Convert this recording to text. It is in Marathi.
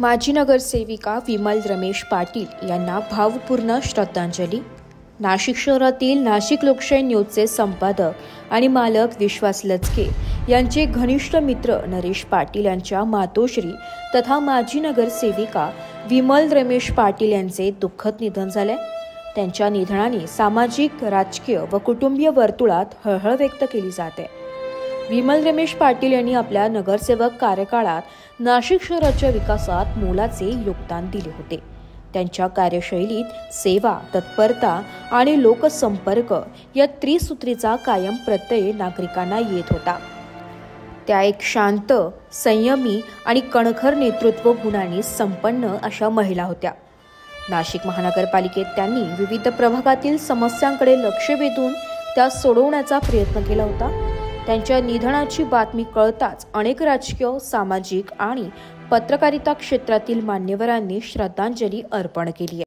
माजी नगरसेविका विमल रमेश पाटील यांना भावपूर्ण श्रद्धांजली। नाशिक शहरातील नाशिक लोकशाही न्यूजचे संपादक आणि मालक विश्वास लचके यांचे घनिष्ठ मित्र नरेश पाटील यांच्या मातोश्री तथा माजी नगरसेविका विमल रमेश पाटील यांचे दुःखद निधन झाले। त्यांच्या निधनाने सामाजिक, राजकीय व कुटुंबीय वर्तुळात हळहळ व्यक्त केली जाते। विमल रमेश पाटील यांनी आपल्या नगरसेवक कार्यकाळात नाशिक शहराच्या विकासात मोलाचे योगदान दिले होते। त्यांच्या कार्यशैलीत सेवा, तत्परता आणि लोकसंपर्क या त्रिसूत्रीचा कायम प्रत्यय नागरिकांना येत होता। त्या एक शांत, संयमी आणि कणखर नेतृत्व गुणांनी संपन्न अशा महिला होत्या। नाशिक महानगरपालिकेत त्यांनी विविध प्रभागातील समस्यांकडे लक्ष वेधून त्या सोडवण्याचा प्रयत्न केला होता। त्यांच्या निधनाची बातमी कळताच अनेक राजकीय, सामाजिक आणि पत्रकारिता क्षेत्रातील मान्यवरांनी श्रद्धांजली अर्पण केली आहे।